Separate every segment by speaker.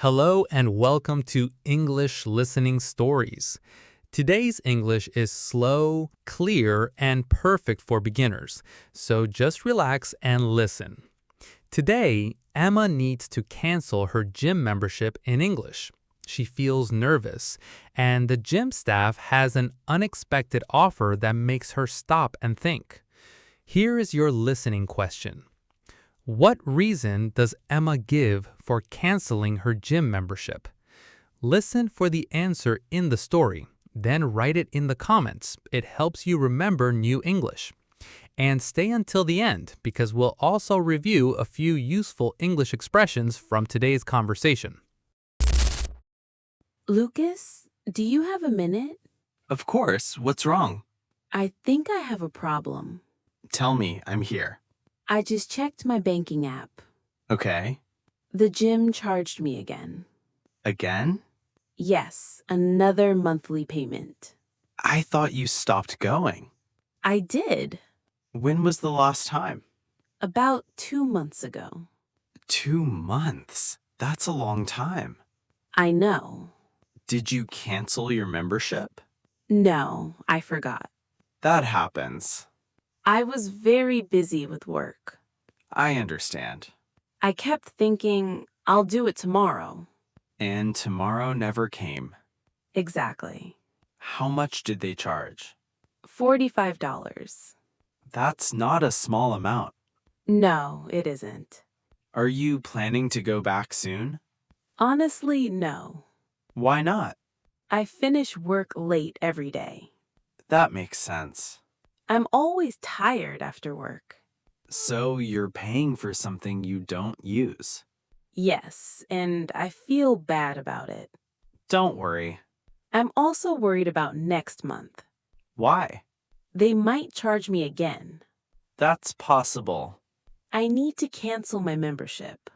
Speaker 1: Hello and welcome to English Listening Stories. Today's English is slow, clear, and perfect for beginners, so just relax and listen. Today, Emma needs to cancel her gym membership in English. She feels nervous, and the gym staff has an unexpected offer that makes her stop and think. Here is your listening question. What reason does Emma give for canceling her gym membership? Listen for the answer in the story, then write it in the comments. It helps you remember new English. And stay until the end because we'll also review a few useful English expressions from today's conversation.
Speaker 2: Lucas, do you have a minute?
Speaker 3: Of course, what's wrong?
Speaker 2: I think I have a problem.
Speaker 3: Tell me, I'm here.
Speaker 2: I just checked my banking app.
Speaker 3: Okay.
Speaker 2: The gym charged me again.
Speaker 3: Again?
Speaker 2: Yes, another monthly payment.
Speaker 3: I thought you stopped going.
Speaker 2: I did.
Speaker 3: When was the last time?
Speaker 2: About 2 months ago.
Speaker 3: 2 months? That's a long time.
Speaker 2: I know.
Speaker 3: Did you cancel your membership?
Speaker 2: No, I forgot.
Speaker 3: That happens.
Speaker 2: I was very busy with work.
Speaker 3: I understand.
Speaker 2: I kept thinking, I'll do it tomorrow.
Speaker 3: And tomorrow never came.
Speaker 2: Exactly.
Speaker 3: How much did they charge?
Speaker 2: $45.
Speaker 3: That's not a small amount.
Speaker 2: No, it isn't.
Speaker 3: Are you planning to go back soon?
Speaker 2: Honestly, no.
Speaker 3: Why not?
Speaker 2: I finish work late every day.
Speaker 3: That makes sense.
Speaker 2: I'm always tired after work.
Speaker 3: So you're paying for something you don't use.
Speaker 2: Yes, and I feel bad about it.
Speaker 3: Don't worry.
Speaker 2: I'm also worried about next month.
Speaker 3: Why?
Speaker 2: They might charge me again.
Speaker 3: That's possible.
Speaker 2: I need to cancel my membership.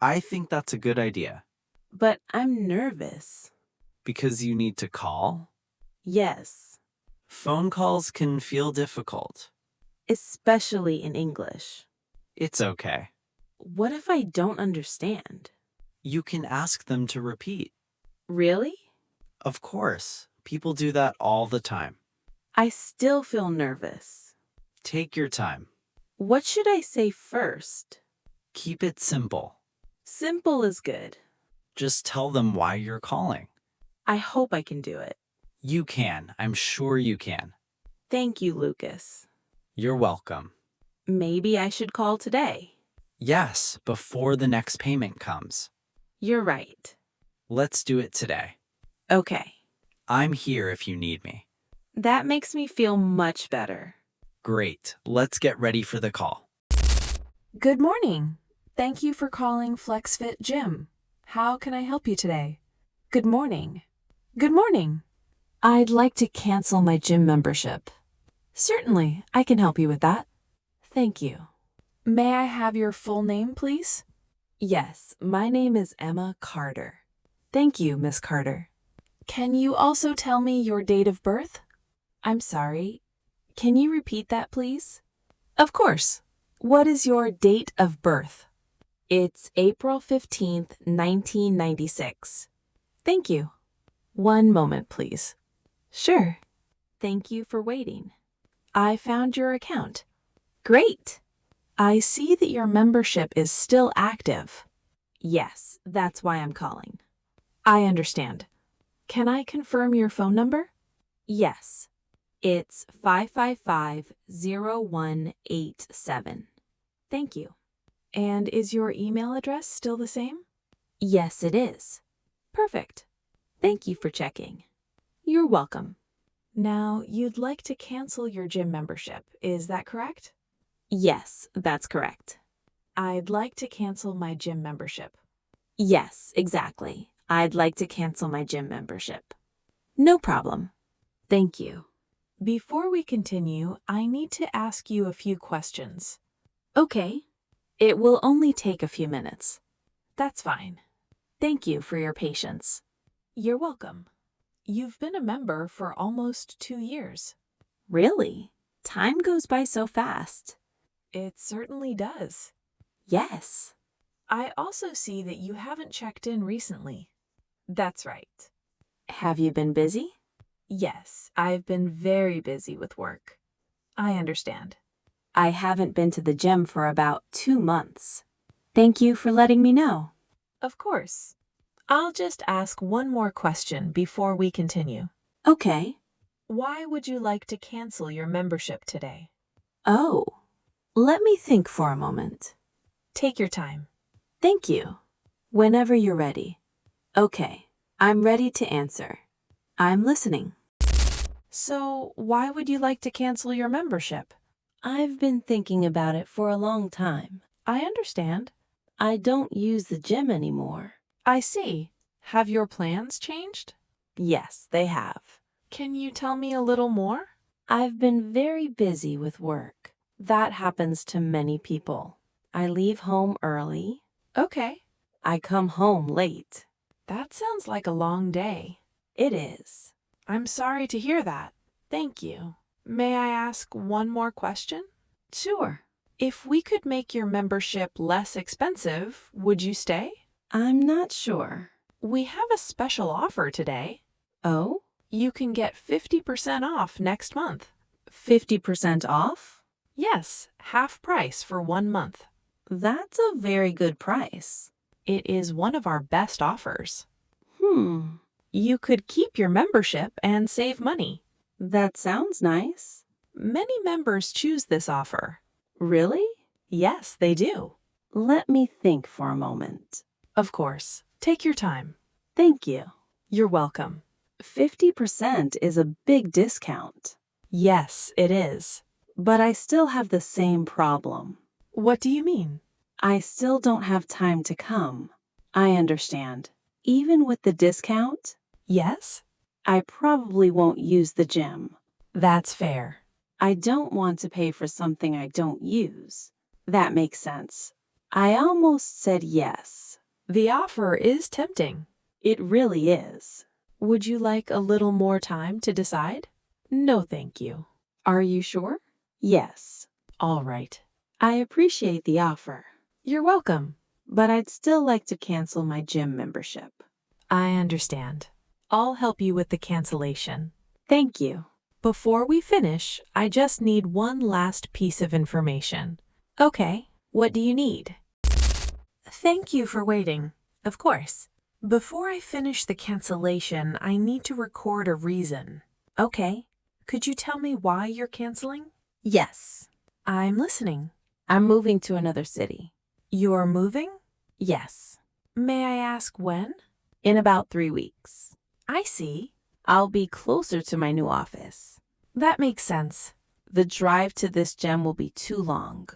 Speaker 3: I think that's a good idea.
Speaker 2: But I'm nervous.
Speaker 3: Because you need to call?
Speaker 2: Yes,
Speaker 3: Phone calls can feel difficult.
Speaker 2: especially in English.
Speaker 3: It's okay.
Speaker 2: What if I don't understand?
Speaker 3: You can ask them to repeat.
Speaker 2: Really?
Speaker 3: Of course, people do that all the time.
Speaker 2: I still feel nervous.
Speaker 3: Take your time.
Speaker 2: What should I say first?
Speaker 3: Keep it simple.
Speaker 2: Simple is good.
Speaker 3: Just tell them why you're calling.
Speaker 2: I hope I can do it.
Speaker 3: You can. I'm sure you can.
Speaker 2: Thank you, Lucas.
Speaker 3: You're welcome.
Speaker 2: Maybe I should call today.
Speaker 3: Yes, before the next payment comes.
Speaker 2: You're right.
Speaker 3: Let's do it today.
Speaker 2: Okay.
Speaker 3: I'm here if you need me.
Speaker 2: That makes me feel much better.
Speaker 3: Great. Let's get ready for the call.
Speaker 4: Good morning. Thank you for calling FlexFit Gym. How can I help you today? Good morning. Good morning. I'd like to cancel my gym membership. Certainly, I can help you with that. Thank you. May I have your full name, please? Yes, my name is Emma Carter. Thank you, Miss Carter. Can you also tell me your date of birth? I'm sorry. Can you repeat that, please? Of course. What is your date of birth? It's April 15th, 1996. Thank you. One moment, please. Sure. Thank you for waiting. I found your account. Great. I see that your membership is still active. Yes, that's why I'm calling. I understand. Can I confirm your phone number? Yes. It's 555-0187. Thank you. And is your email address still the same? Yes, it is. Perfect. Thank you for checking. You're welcome. Now, you'd like to cancel your gym membership, is that correct? Yes, that's correct. I'd like to cancel my gym membership. Yes, exactly. I'd like to cancel my gym membership. No problem. Thank you. Before we continue, I need to ask you a few questions. Okay. It will only take a few minutes. That's fine. Thank you for your patience. You're welcome. You've been a member for almost 2 years. Really? Time goes by so fast. It certainly does. Yes.
Speaker 5: I also see that you haven't checked in recently. That's right.
Speaker 2: Have you been busy?
Speaker 5: Yes, I've been very busy with work. I understand.
Speaker 2: I haven't been to the gym for about 2 months. Thank you for letting me know.
Speaker 5: Of course. I'll just ask one more question before we continue.
Speaker 2: Okay.
Speaker 5: Why would you like to cancel your membership today?
Speaker 2: Oh, let me think for a moment.
Speaker 5: Take your time.
Speaker 2: Thank you. Whenever you're ready. Okay, I'm ready to answer. I'm listening.
Speaker 5: So, why would you like to cancel your membership?
Speaker 6: I've been thinking about it for a long time.
Speaker 5: I understand.
Speaker 6: I don't use the gym anymore.
Speaker 5: I see. Have your plans changed?
Speaker 6: Yes, they have.
Speaker 5: Can you tell me a little more?
Speaker 6: I've been very busy with work. That happens to many people. I leave home early.
Speaker 5: Okay.
Speaker 6: I come home late.
Speaker 5: That sounds like a long day.
Speaker 6: It is.
Speaker 5: I'm sorry to hear that. Thank you. May I ask one more question?
Speaker 6: Sure.
Speaker 5: If we could make your membership less expensive, would you stay?
Speaker 6: I'm not sure.
Speaker 5: We have a special offer today.
Speaker 6: Oh?
Speaker 5: You can get 50% off next month.
Speaker 6: 50% off?
Speaker 5: Yes, half price for 1 month.
Speaker 6: That's a very good price.
Speaker 5: It is one of our best offers.
Speaker 6: Hmm.
Speaker 5: You could keep your membership and save money.
Speaker 6: That sounds nice.
Speaker 5: Many members choose this offer.
Speaker 6: Really?
Speaker 5: Yes, they do.
Speaker 6: Let me think for a moment.
Speaker 5: Of course. Take your time.
Speaker 6: Thank you.
Speaker 5: You're welcome.
Speaker 6: 50% is a big discount.
Speaker 5: Yes, it is.
Speaker 6: But I still have the same problem.
Speaker 5: What do you mean?
Speaker 6: I still don't have time to come. I understand. Even with the discount,
Speaker 5: Yes?
Speaker 6: I probably won't use the gym.
Speaker 5: That's fair.
Speaker 6: I don't want to pay for something I don't use. That makes sense. I almost said yes.
Speaker 5: The offer is tempting.
Speaker 6: It really is.
Speaker 5: Would you like a little more time to decide? No, thank you.
Speaker 6: Are you sure? Yes.
Speaker 5: All right.
Speaker 6: I appreciate the offer,
Speaker 5: You're welcome.
Speaker 6: but I'd still like to cancel my gym membership.
Speaker 5: I understand. I'll help you with the cancellation.
Speaker 6: Thank you.
Speaker 5: Before we finish, I just need one last piece of information. Okay, what do you need? Thank you for waiting. Of course. Before I finish the cancellation, I need to record a reason. Okay. Could you tell me why you're canceling?
Speaker 6: Yes.
Speaker 5: I'm listening.
Speaker 6: I'm moving to another city.
Speaker 5: You're moving?
Speaker 6: Yes.
Speaker 5: May I ask when?
Speaker 6: In about 3 weeks.
Speaker 5: I see.
Speaker 6: I'll be closer to my new office.
Speaker 5: That makes sense.
Speaker 6: The drive to this gym will be too long,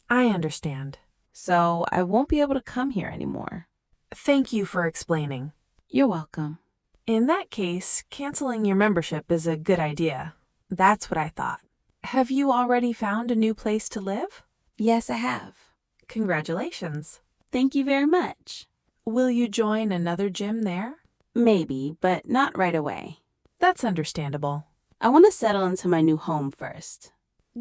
Speaker 5: I understand.
Speaker 6: so I won't be able to come here anymore.
Speaker 5: Thank you for explaining.
Speaker 6: You're welcome.
Speaker 5: In that case, canceling your membership is a good idea. That's what I thought. Have you already found a new place to live?
Speaker 6: Yes, I have.
Speaker 5: Congratulations.
Speaker 6: Thank you very much.
Speaker 5: Will you join another gym there?
Speaker 6: Maybe, but not right away.
Speaker 5: That's understandable.
Speaker 6: I want to settle into my new home first.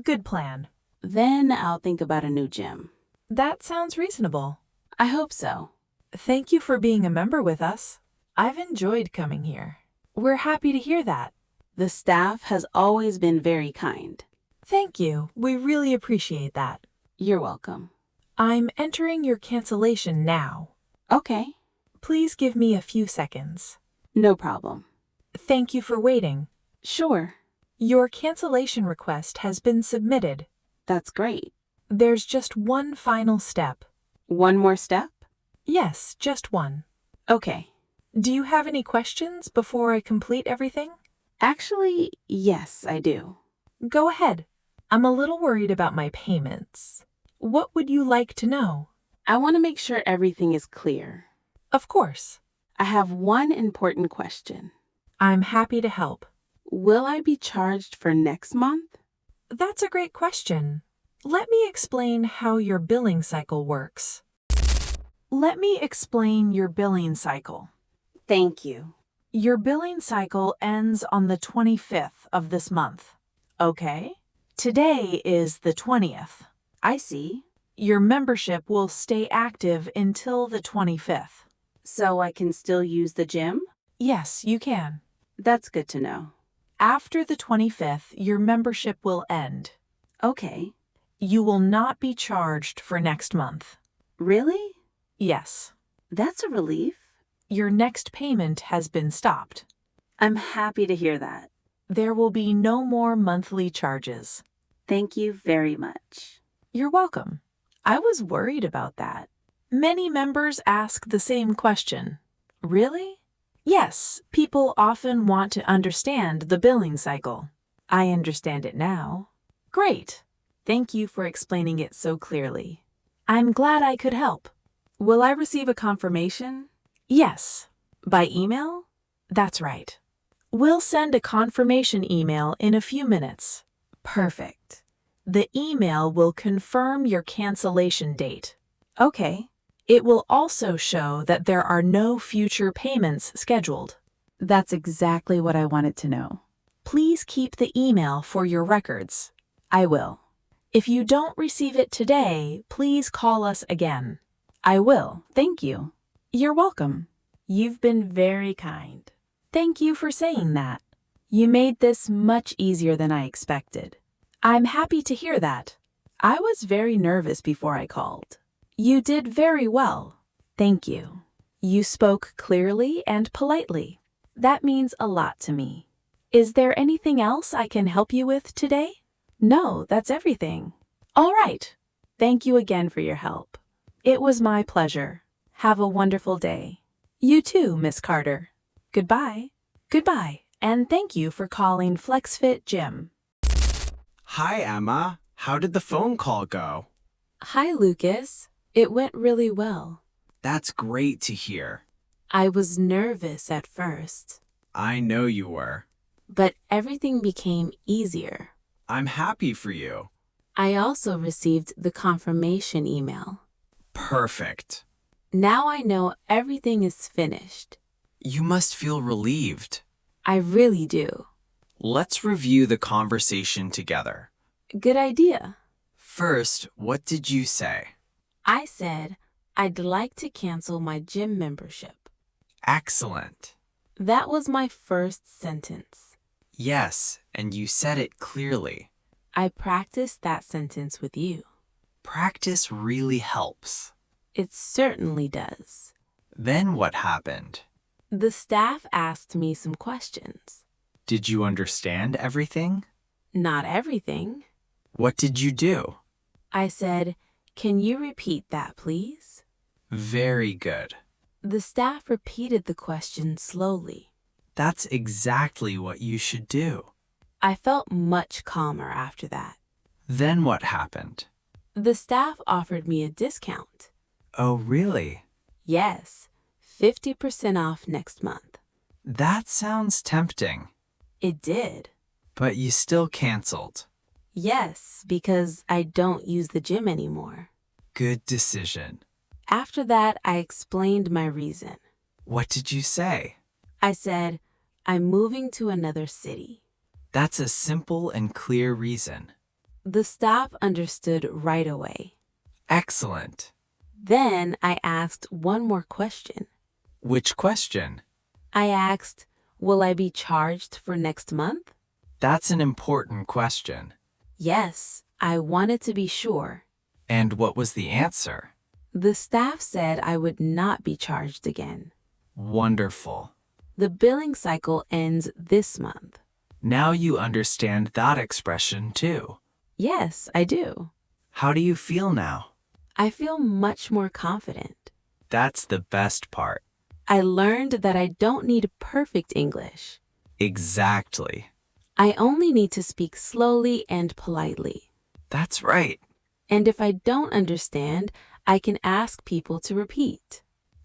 Speaker 5: Good plan.
Speaker 6: Then I'll think about a new gym.
Speaker 5: That sounds reasonable.
Speaker 6: I hope so.
Speaker 5: Thank you for being a member with us. I've enjoyed coming here. We're happy to hear that.
Speaker 6: The staff has always been very kind.
Speaker 5: Thank you. We really appreciate that.
Speaker 6: You're welcome.
Speaker 5: I'm entering your cancellation now.
Speaker 6: Okay,
Speaker 5: Please give me a few seconds.
Speaker 6: no problem.
Speaker 5: Thank you for waiting.
Speaker 6: Sure,
Speaker 5: Your cancellation request has been submitted.
Speaker 6: that's great.
Speaker 5: There's just one final step.
Speaker 6: One more step?
Speaker 5: Yes, just one.
Speaker 6: Okay.
Speaker 5: Do you have any questions before I complete everything?
Speaker 6: Actually, yes, I do.
Speaker 5: Go ahead. I'm a little worried about my payments. What would you like to know?
Speaker 6: I want to make sure everything is clear.
Speaker 5: Of course.
Speaker 6: I have one important question.
Speaker 5: I'm happy to help.
Speaker 6: Will I be charged for next month?
Speaker 5: That's a great question. Let me explain how your billing cycle works. Let me explain your billing cycle.
Speaker 6: Thank you.
Speaker 5: Your billing cycle ends on the 25th of this month. Okay? Today is the 20th.
Speaker 6: I see.
Speaker 5: Your membership will stay active until the 25th.
Speaker 6: So I can still use the gym?
Speaker 5: Yes, you can.
Speaker 6: That's good to know.
Speaker 5: After the 25th, your membership will end.
Speaker 6: Okay.
Speaker 5: You will not be charged for next month.
Speaker 6: Really?
Speaker 5: Yes.
Speaker 6: That's a relief.
Speaker 5: Your next payment has been stopped.
Speaker 6: I'm happy to hear that.
Speaker 5: There will be no more monthly charges.
Speaker 6: Thank you very much.
Speaker 5: You're welcome. I was worried about that. Many members ask the same question. Really? Yes, people often want to understand the billing cycle. I understand it now. Great. Thank you for explaining it so clearly. I'm glad I could help.
Speaker 6: Will I receive a confirmation?
Speaker 5: Yes. By email? That's right. We'll send a confirmation email in a few minutes.
Speaker 6: Perfect.
Speaker 5: The email will confirm your cancellation date.
Speaker 6: Okay.
Speaker 5: It will also show that there are no future payments scheduled.
Speaker 6: That's exactly what I wanted to know.
Speaker 5: Please keep the email for your records.
Speaker 6: I will.
Speaker 5: If you don't receive it today, please call us again.
Speaker 6: I will. Thank you.
Speaker 5: You're welcome.
Speaker 6: You've been very kind.
Speaker 5: Thank you for saying that.
Speaker 6: You made this much easier than I expected.
Speaker 5: I'm happy to hear that.
Speaker 6: I was very nervous before I called.
Speaker 5: You did very well.
Speaker 6: Thank you.
Speaker 5: You spoke clearly and politely. That means a lot to me. Is there anything else I can help you with today?
Speaker 6: No, that's everything.
Speaker 5: All right.
Speaker 6: Thank you again for your help.
Speaker 5: It was my pleasure.
Speaker 6: Have a wonderful day.
Speaker 5: You too, Miss Carter.
Speaker 6: Goodbye.
Speaker 5: Goodbye, and thank you for calling FlexFit Gym.
Speaker 3: Hi, Emma. How did the phone call go?
Speaker 2: Hi, Lucas. It went really well.
Speaker 3: That's great to hear.
Speaker 2: I was nervous at first,
Speaker 3: I know you were.
Speaker 2: but everything became easier.
Speaker 3: I'm happy for you.
Speaker 2: I also received the confirmation email.
Speaker 3: Perfect.
Speaker 2: Now I know everything is finished.
Speaker 3: You must feel relieved.
Speaker 2: I really do.
Speaker 3: Let's review the conversation together.
Speaker 2: Good idea.
Speaker 3: First, what did you say?
Speaker 2: I said I'd like to cancel my gym membership.
Speaker 3: Excellent.
Speaker 2: That was my first sentence.
Speaker 3: Yes, and you said it clearly.
Speaker 2: I practiced that sentence with you.
Speaker 3: Practice really helps.
Speaker 2: It certainly does.
Speaker 3: Then what happened?
Speaker 2: The staff asked me some questions.
Speaker 3: Did you understand everything?
Speaker 2: Not everything.
Speaker 3: What did you do?
Speaker 2: I said, "Can you repeat that, please?"
Speaker 3: Very good.
Speaker 2: The staff repeated the question slowly.
Speaker 3: That's exactly what you should do.
Speaker 2: I felt much calmer after that.
Speaker 3: Then what happened?
Speaker 2: The staff offered me a discount.
Speaker 3: Oh, really?
Speaker 2: Yes, 50% off next month.
Speaker 3: That sounds tempting.
Speaker 2: It did.
Speaker 3: But you still canceled.
Speaker 2: Yes, because I don't use the gym anymore.
Speaker 3: Good decision.
Speaker 2: After that, I explained my reason.
Speaker 3: What did you say?
Speaker 2: I said, I'm moving to another city.
Speaker 3: That's a simple and clear reason.
Speaker 2: The staff understood right away.
Speaker 3: Excellent.
Speaker 2: Then I asked one more question.
Speaker 3: Which question?
Speaker 2: I asked, will I be charged for next month?
Speaker 3: That's an important question.
Speaker 2: Yes, I wanted to be sure.
Speaker 3: And what was the answer?
Speaker 2: The staff said I would not be charged again.
Speaker 3: Wonderful.
Speaker 2: The billing cycle ends this month.
Speaker 3: Now you understand that expression too.
Speaker 2: Yes, I do.
Speaker 3: How do you feel now?
Speaker 2: I feel much more confident.
Speaker 3: That's the best part.
Speaker 2: I learned that I don't need perfect English.
Speaker 3: Exactly.
Speaker 2: I only need to speak slowly and politely.
Speaker 3: That's right.
Speaker 2: And if I don't understand, I can ask people to repeat.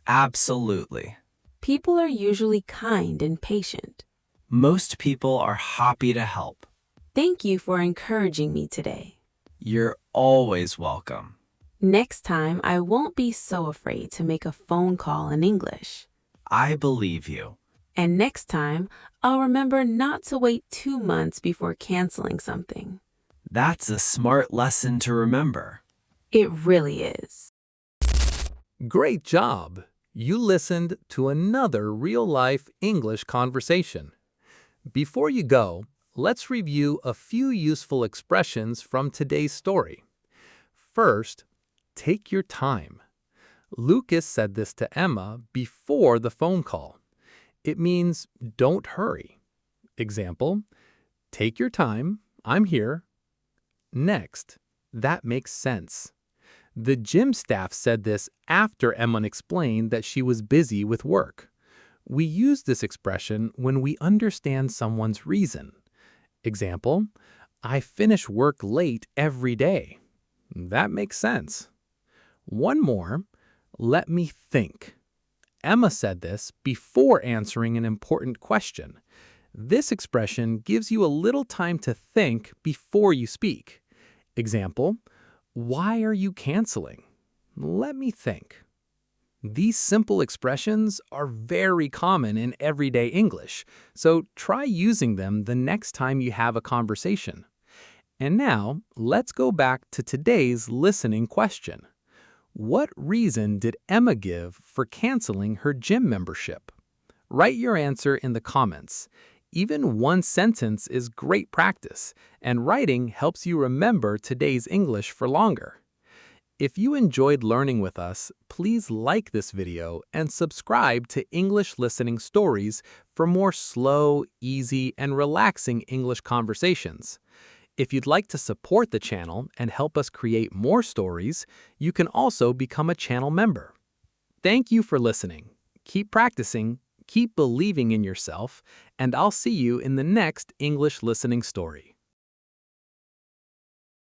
Speaker 3: Absolutely.
Speaker 2: People are usually kind and patient.
Speaker 3: Most people are happy to help.
Speaker 2: Thank you for encouraging me today.
Speaker 3: You're always welcome.
Speaker 2: Next time, I won't be so afraid to make a phone call in English.
Speaker 3: I believe you.
Speaker 2: And next time, I'll remember not to wait 2 months before canceling something.
Speaker 3: That's a smart lesson to remember.
Speaker 5: It really is.
Speaker 1: Great job! You listened to another real-life English conversation. Before you go, let's review a few useful expressions from today's story. First, take your time. Lucas said this to Emma before the phone call. It means don't hurry. Example, take your time, I'm here. Next, that makes sense. The gym staff said this after Emma explained that she was busy with work. We use this expression when we understand someone's reason. Example, I finish work late every day. That makes sense. One more, let me think. Emma said this before answering an important question. This expression gives you a little time to think before you speak. Example, why are you canceling? Let me think. These simple expressions are very common in everyday English, so try using them the next time you have a conversation. And now, let's go back to today's listening question. What reason did Emma give for canceling her gym membership? Write your answer in the comments. Even one sentence is great practice, and writing helps you remember today's English for longer. If you enjoyed learning with us, please like this video and subscribe to English Listening Stories for more slow, easy, and relaxing English conversations. If you'd like to support the channel and help us create more stories, you can also become a channel member. Thank you for listening. Keep practicing, keep believing in yourself, and I'll see you in the next English Listening Story.